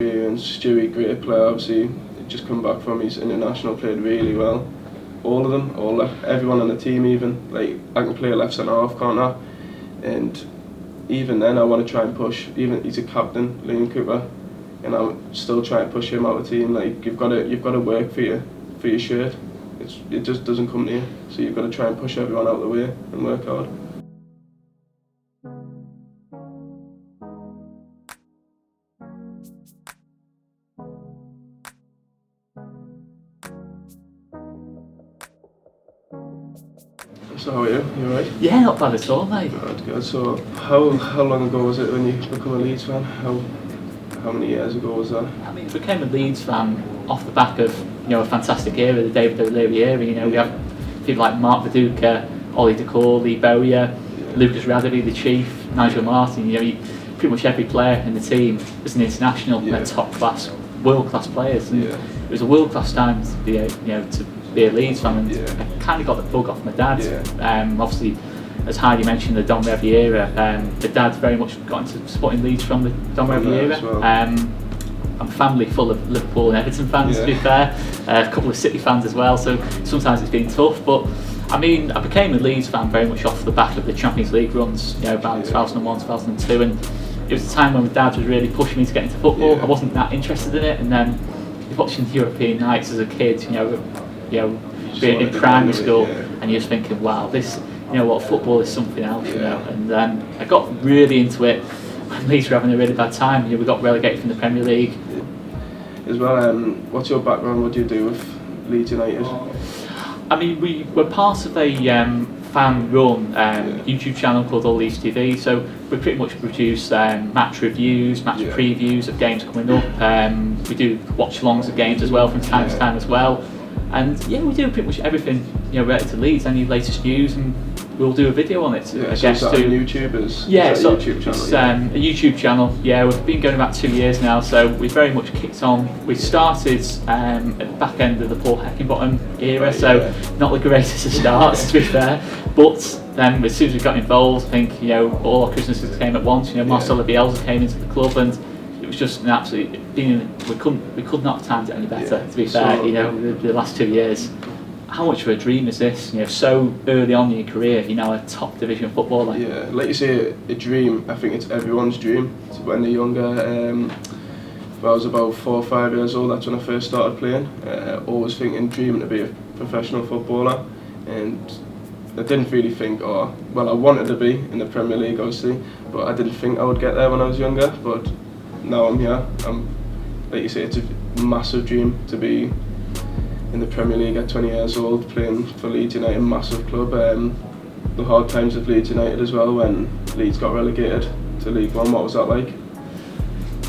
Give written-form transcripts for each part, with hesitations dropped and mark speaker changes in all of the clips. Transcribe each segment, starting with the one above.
Speaker 1: Stewie, great player, obviously, just come back from his international, played really well. All of them, everyone on the team even. Like, I can play left centre half, can't I? And even then I want to try and push, even he's a captain, Liam Cooper, and I'm still trying to push him out of the team. Like, you've got to work for your shirt. It just doesn't come to you. So you've got to try and push everyone out of the way and work hard. So how are you? You alright?
Speaker 2: Yeah, not bad at all, mate.
Speaker 1: Good. So how long ago was it when you became a Leeds fan? How many years ago was that?
Speaker 2: I mean, I became a Leeds fan off the back of a fantastic era, the David O'Leary era. We have people like Mark Viduka, Ollie DeCour, Lee Bowyer, Lucas Radeby, the Chief, Nigel Martin. Pretty much every player in the team was an international, they're top class, world class players. And it was a world class time to be a Leeds fan, and I kind of got the bug off my dad. Obviously, as Heidi mentioned, the Don Revie era, the dad's very much got into supporting Leeds from the Don Revie era.
Speaker 1: Well.
Speaker 2: I'm a family full of Liverpool and Everton fans, to be fair, a couple of City fans as well, so sometimes it's been tough, but I mean, I became a Leeds fan very much off the back of the Champions League runs, about 2001, 2002, and it was a time when my dad was really pushing me to get into football. I wasn't that interested in it, and then watching the European nights as a kid, being in primary school, and you're just thinking, wow, this, football is something else, and then I got really into it when Leeds were having a really bad time. We got relegated from the Premier League.
Speaker 1: As well, what's your background? What do you do with Leeds United?
Speaker 2: I mean, we were part of a fan-run YouTube channel called All Leeds TV, so we pretty much produce match reviews, match previews of games coming up. We do watch-alongs of games as well from time to time as well, and we do pretty much everything related to Leeds. Any latest news, and we'll do a video on it.
Speaker 1: So is that on YouTube? Is
Speaker 2: a
Speaker 1: YouTube channel?
Speaker 2: It's a YouTube channel. We've been going about 2 years now, so we've very much kicked on. We started at the back end of the Paul Heckingbottom era, not the greatest of starts, to be fair. But then as soon as we got involved, I think all our Christmases came at once. Marcelo Bielsa came into the club, and it was just an absolute. We could not have timed it any better. To be fair, the last 2 years. How much of a dream is this? So early on in your career, a top division footballer.
Speaker 1: Yeah, like you say, a dream. I think it's everyone's dream. So when they're younger, when I was about 4 or 5 years old, that's when I first started playing. Always dreaming to be a professional footballer, and I didn't really think, I wanted to be in the Premier League, obviously, but I didn't think I would get there when I was younger. But now I'm here. Like you say, it's a massive dream to be in the Premier League at 20 years old, playing for Leeds United, massive club. The hard times of Leeds United as well, when Leeds got relegated to League One. What was that like?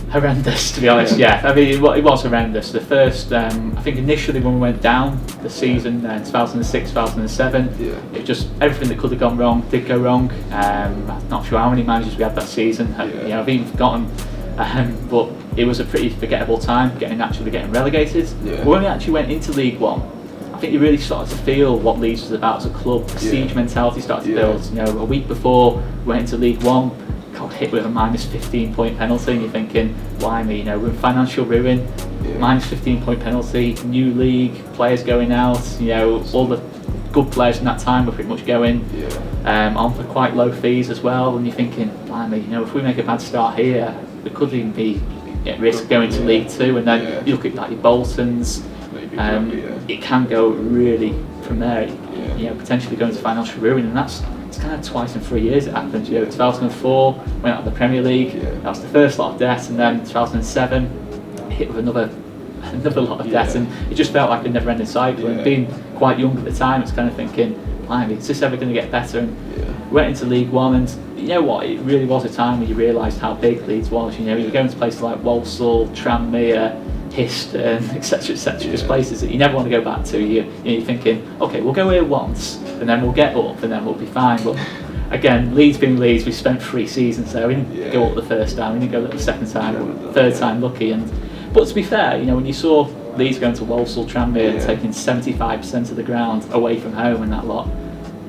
Speaker 2: Horrendous, to be honest. I mean, it was horrendous. The first, I think initially when we went down the season 2006, 2007, it just everything that could have gone wrong did go wrong. I'm not sure how many managers we had that season. I've even forgotten. But it was a pretty forgettable time actually getting relegated. When we actually went into League One, I think you really started to feel what Leeds was about as a club. The siege mentality started to build. A week before we went into League One, got hit with a minus 15-point penalty, and you're thinking, why me? We're in financial ruin. Minus 15-point penalty, new league, players going out. All the good players in that time were pretty much going on for quite low fees as well. And you're thinking, blimey, if we make a bad start here, we could even be at risk going to League Two, and then you look at like your Boltons, it can go really from there, potentially going to financial ruin, and it's kind of twice in 3 years it happened. 2004 went out of the Premier League, that was the first lot of debt, and then 2007 hit with another lot of debt, and it just felt like a never-ending cycle. And being quite young at the time, it's kind of thinking, blimey, is this ever going to get better? And we went into League One, and it really was a time when you realised how big Leeds was. You're going to places like Walsall, Tranmere, Histon, etc., just places that you never want to go back to. You're thinking, okay, we'll go here once, and then we'll get up, and then we'll be fine. But again, Leeds being Leeds, we spent 3 seasons there. We didn't go up the first time, we didn't go up the second time, third time lucky. But to be fair, when you saw Leeds going to Walsall, Tranmere, and taking 75% of the ground away from home, and that lot,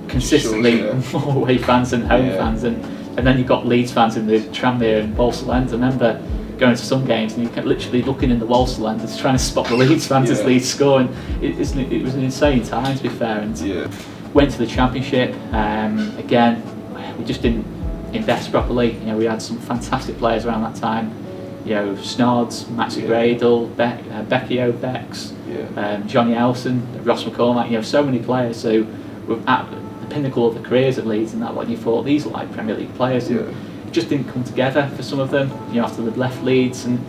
Speaker 2: consistently more away fans than home fans, and then you've got Leeds fans in the Tranmere and Walsall end. I remember going to some games and you're literally looking in the Walsall end and trying to spot the Leeds fans as Leeds score, and it was an insane time, to be fair. And went to the Championship. Again, we just didn't invest properly. You know, we had some fantastic players around that time. You know, Snods, Maxi Gradle, Becchio, Bex, Johnny Elson, Ross McCormack. You know, so many players who were at the pinnacle of the careers of Leeds, and that when you thought these are like Premier League players. It just didn't come together for some of them. You know, after they'd left Leeds, and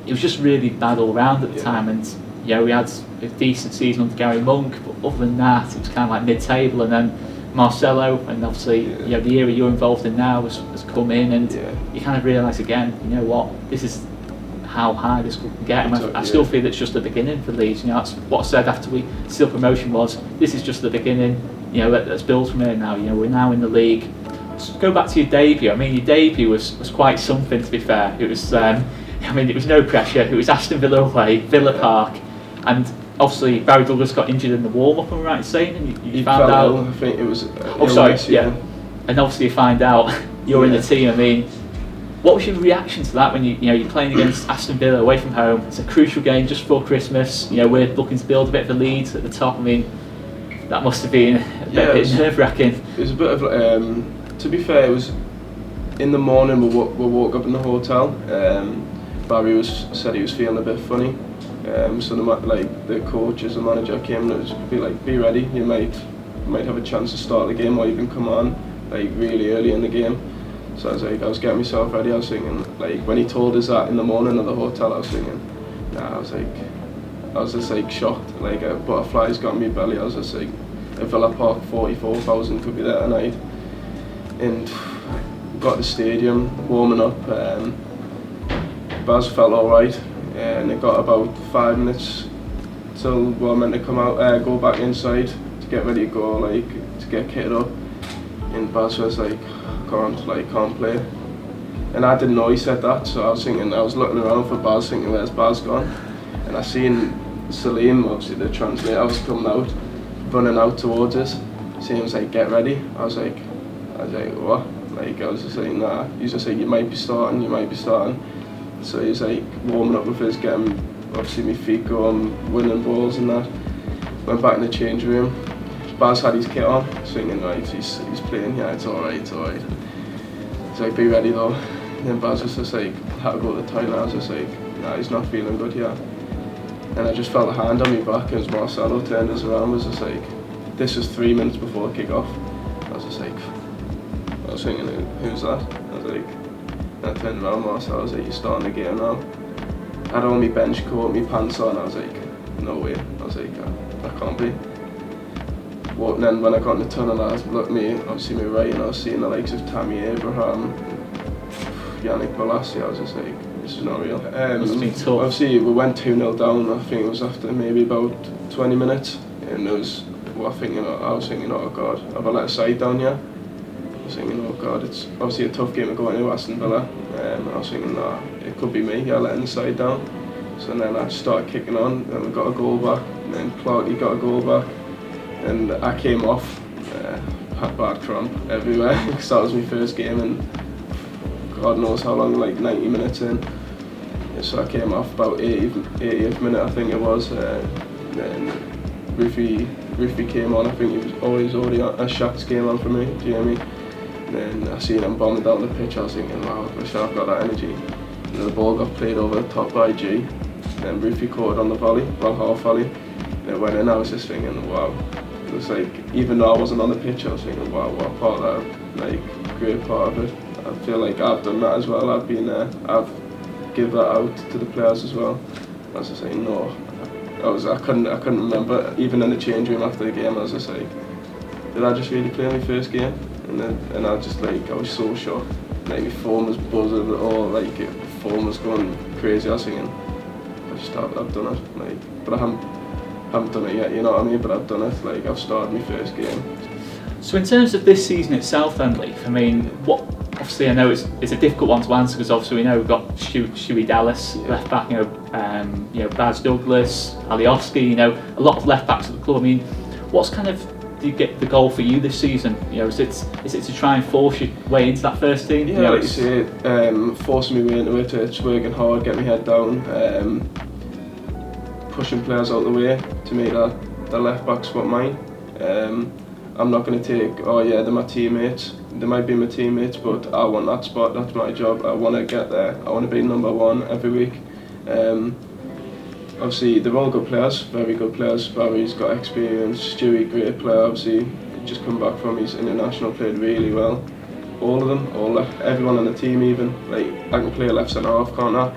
Speaker 2: it was just really bad all round at the time. And you know, we had a decent season under Gary Monk, but other than that, it was kind of like mid-table. And then Marcelo, and obviously you know, the era you're involved in now has come in, and you kind of realise again, you know what, this is how high this club can get. And I still feel it's just the beginning for Leeds. You know, that's what I said after we still promotion was, this is just the beginning. You know, let's build from here now. You know, we're now in the league. So go back to your debut. I mean, your debut was quite something, to be fair. It was, I mean, it was no pressure. It was Aston Villa away, Villa Park, and obviously Barry Douglas got injured in the warm-up, am I right in saying? And you found out.
Speaker 1: I think it was.
Speaker 2: And obviously you find out you're in the team. I mean, what was your reaction to that when you're playing against Aston Villa away from home? It's a crucial game just before Christmas. You know, we're looking to build a bit of a lead at the top. I mean, that must have been a bit nerve-wracking.
Speaker 1: It was a bit of. To be fair, it was in the morning. We woke up in the hotel. Barry said he was feeling a bit funny. So the coaches and manager came and was be ready. You might have a chance to start the game, or even come on like really early in the game. So I was getting myself ready. I was thinking, like, when he told us that in the morning at the hotel, I was thinking, I was just like shocked, like butterflies got in my belly. I was just like, at Villa Park, 44,000 could be there tonight. And got to the stadium, warming up. Baz felt alright, and it got about 5 minutes till we were meant to come out, go back inside to get ready to go, like to get kitted up. And Baz was like, can't play. And I didn't know he said that, so I was looking around for Baz, thinking, where's Baz gone? And I seen Salim, obviously the translator, was coming out, running out towards us. So he was like, get ready. I was like, what? Like, I was just like, nah. He was just like, you might be starting. So he was like warming up with us, getting obviously my feet going, winning balls and that. Went back in the change room. Baz had his kit on, thinking, right, he's playing, it's alright. He's like, be ready though. And then Baz was just like, had to go to the toilet. I was just like, nah, he's not feeling good yet. And I just felt a hand on my back as Marcelo turned us around, was just like, this was 3 minutes before kick off. I was just like, I was thinking, who's that? I was like, and I turned around, Marcelo, I was like, you're starting the game now. I had all my bench coat, my pants on, I was like, no way. I was like, that can't be. And then when I got in the tunnel, I looked obviously me right, and I was seeing the likes of Tammy Abraham, Yannick Bolasie. I was just like, this is not real. Obviously we went 2-0 down. I think it was after maybe about 20 minutes, and it was, I was thinking, oh God, have I let a side down yet? I was thinking, oh God, it's obviously a tough game to go into Aston Villa. I was thinking, nah, it could be me, letting the side down. So then I started kicking on, and we got a goal back, and then Clarkey got a goal back. And I came off, had bad cramp everywhere, because that was my first game, and God knows how long, like 90 minutes in. So I came off about 80th minute, I think it was. Then Rufi came on. I think he was always already on. Shaq's came on for me, do you know what I mean? And then I seen him bombing down the pitch. I was thinking, wow, I wish I've got that energy. And then the ball got played over the top by G. Then Rufi caught it on the volley, half volley. And it went in. I was just thinking, wow. It was like, even though I wasn't on the pitch, I was thinking, wow, what part of that, like, great part of it. I feel like I've done that as well. I've been there. I've given that out to the players as well. I was just saying, no. I couldn't remember, even in the change room after the game, I was just like, did I just really play my first game? And I was just like, I was so shocked. Like, my phone was buzzing, or like, the phone was going crazy. I was thinking, I've done it. Like, but I haven't done it yet, you know what I mean? But I've done it, like, I've started my first game. So
Speaker 2: in terms of this season itself then, Leif, I mean, obviously I know it's a difficult one to answer, because obviously we know we've got Shuey Dallas, left back, Baz Douglas, Alioski, a lot of left backs at the club. I mean, what's kind of do you get the goal for you this season? You know, is it to try and force your way into that first team?
Speaker 1: Yeah,
Speaker 2: you know,
Speaker 1: like you say, forcing me way into it. It's working hard, get my head down, pushing players out of the way to make the left back spot mine. I'm not going to take, oh yeah, they're my teammates. They might be my teammates, but I want that spot. That's my job. I want to get there. I want to be number one every week. Obviously, they're all good players, very good players. Barry's got experience. Stewie, great player. Obviously, just come back from his international, played really well. All of them, everyone on the team. Even like I can play left centre half, can't I?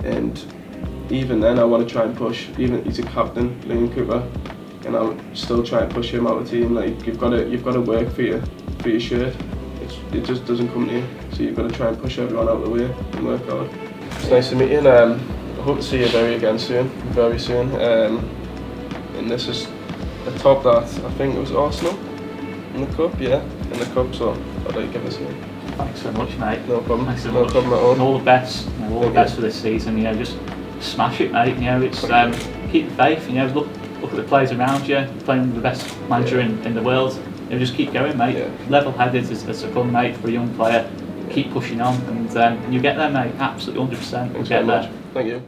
Speaker 1: And even then, I want to try and push. Even he's a captain, Liam Cooper, and I'm still trying to push him out of the team. Like you've got to work for your shirt. It just doesn't come to you. So you've got to try and push everyone out of the way and work hard. It's nice to meet you. And, I hope to see you very soon. And this is a top that I think it was Arsenal in the cup, in the cup. So I'd like to give this a go.
Speaker 2: Thanks so much, mate.
Speaker 1: No problem.
Speaker 2: Thanks so
Speaker 1: no
Speaker 2: much.
Speaker 1: problem at all.
Speaker 2: And all the best. You know, all the best for this season. You know, just smash it, mate. You know, it's keep the faith. You know, look at the players around you. Playing with the best manager in the world. You know, just keep going, mate. Yeah. Level-headed as a fun, mate, for a young player. Keep pushing on, and you get there, mate. Absolutely, 100%.
Speaker 1: Thanks very much. Thank you.